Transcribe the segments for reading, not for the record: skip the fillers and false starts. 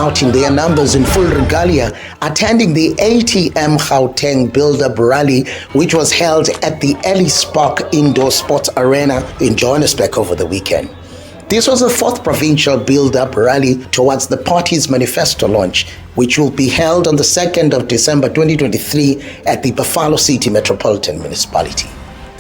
out in their numbers in full regalia, attending the ATM Gauteng Build-Up Rally, which was held at the Ellis Park Indoor Sports Arena in Johannesburg over the weekend. This was the 4th provincial build-up rally towards the party's manifesto launch, which will be held on the 2nd of December 2023 at the Buffalo City Metropolitan Municipality.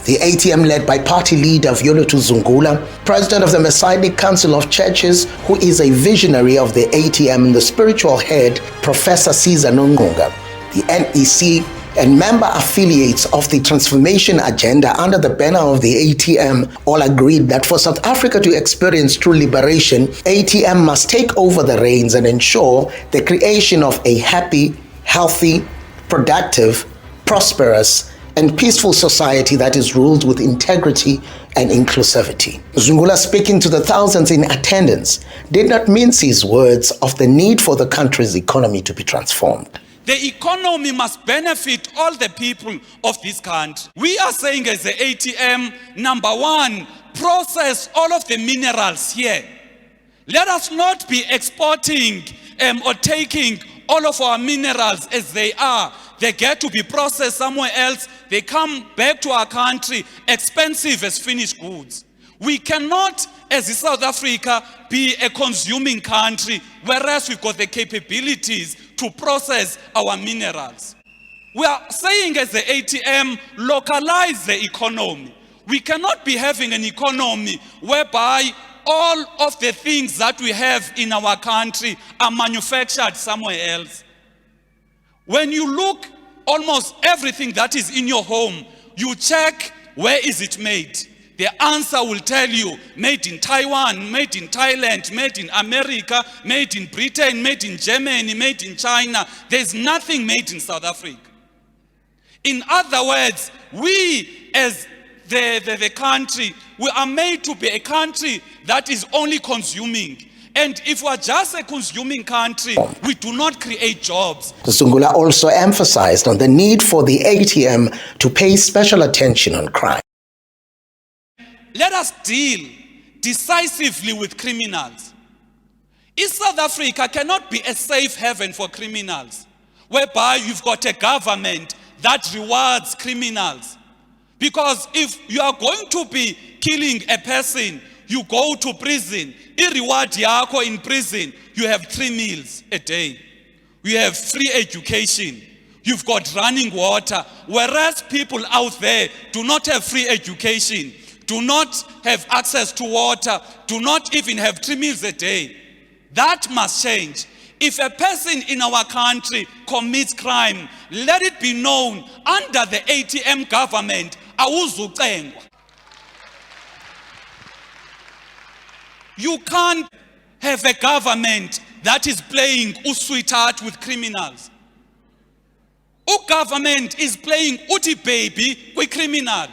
The ATM, led by party leader Violetu Zungula, president of the Messianic Council of Churches, who is a visionary of the ATM, and the spiritual head, Professor Caesar Nongunga, the NEC, and member affiliates of the transformation agenda under the banner of the ATM all agreed that for South Africa to experience true liberation, ATM must take over the reins and ensure the creation of a happy, healthy, productive, prosperous, and peaceful society that is ruled with integrity and inclusivity. Zungula, speaking to the thousands in attendance, did not mince his words of the need for the country's economy to be transformed. The economy must benefit all the people of this country. We are saying as the ATM, number one, process all of the minerals here. Let us not be exporting or taking all of our minerals as they are. They get to be processed somewhere else. They come back to our country expensive as finished goods. We cannot, as South Africa, be a consuming country, whereas we've got the capabilities to process our minerals. We are saying as the ATM, localize the economy. We cannot be having an economy whereby all of the things that we have in our country are manufactured somewhere else. When you look, almost everything that is in your home, you check, where is it made? The answer will tell you, made in Taiwan, made in Thailand, made in America, made in Britain, made in Germany, made in China. There's nothing made in South Africa. In other words, we as the country, we are made to be a country that is only consuming. And if we are just a consuming country, we do not create jobs. Zungula also emphasized on the need for the ATM to pay special attention on crime. Let us deal decisively with criminals. East South Africa cannot be a safe haven for criminals, whereby you've got a government that rewards criminals. Because if you are going to be killing a person, you go to prison. Reward yako in prison, you have 3 meals a day. You have free education. You've got running water. Whereas people out there do not have free education, do not have access to water, do not even have 3 meals a day. That must change. If a person in our country commits crime, let it be known under the ATM government, awuzucengwa. You can't have a government that is playing sweetheart with criminals. Government is playing uti baby with criminal.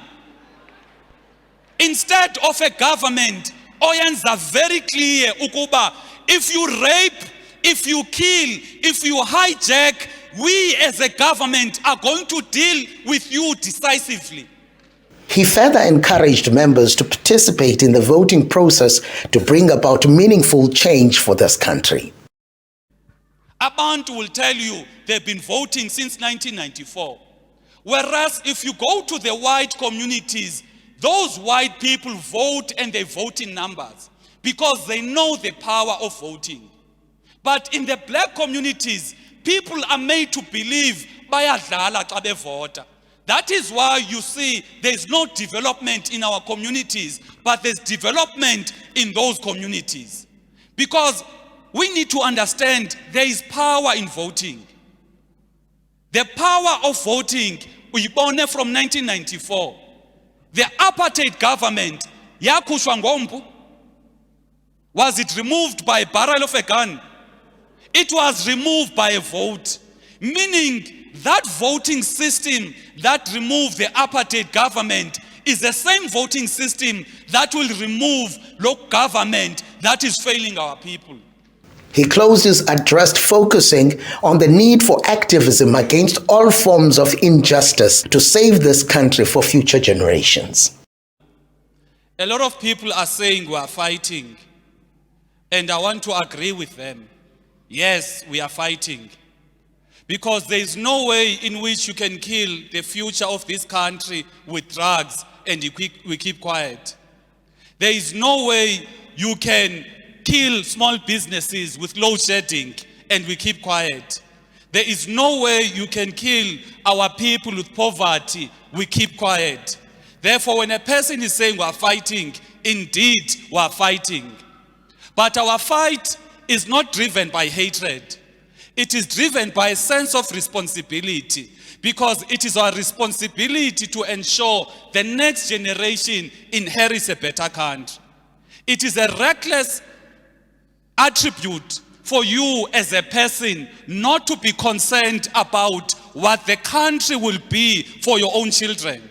Instead of a government, oyenza very clear ukuba, if you rape, if you kill, if you hijack, we as a government are going to deal with you decisively. He further encouraged members to participate in the voting process to bring about meaningful change for this country. Abantu will tell you they've been voting since 1994. Whereas if you go to the white communities, those white people vote, and they vote in numbers because they know the power of voting. But in the black communities, people are made to believe bayadlala xa bevota. That is why you see there's no development in our communities, but there's development in those communities. Because we need to understand there is power in voting. The power of voting, uyibone from 1994. The apartheid government, yakhushwa ngompu. Was it removed by a barrel of a gun? It was removed by a vote, meaning that voting system that removed the apartheid government is the same voting system that will remove local government that is failing our people. He closed his address focusing on the need for activism against all forms of injustice to save this country for future generations. A lot of people are saying we are fighting, and I want to agree with them. Yes, we are fighting. Because there is no way in which you can kill the future of this country with drugs and we keep quiet. There is no way you can kill small businesses with load shedding and we keep quiet. There is no way you can kill our people with poverty, we keep quiet. Therefore, when a person is saying we are fighting, indeed we are fighting. But our fight is not driven by hatred. It is driven by a sense of responsibility, because it is our responsibility to ensure the next generation inherits a better country. It is a reckless attribute for you as a person not to be concerned about what the country will be for your own children.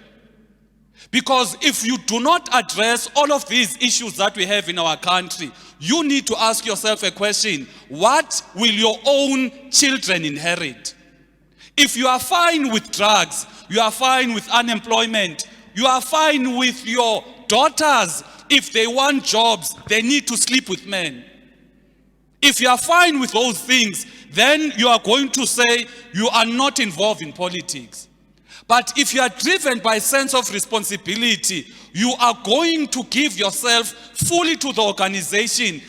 Because if you do not address all of these issues that we have in our country, you need to ask yourself a question: what will your own children inherit? If you are fine with drugs, you are fine with unemployment, you are fine with your daughters, if they want jobs, they need to sleep with men. If you are fine with those things, then you are going to say you are not involved in politics. But if you are driven by a sense of responsibility, you are going to give yourself fully to the organization.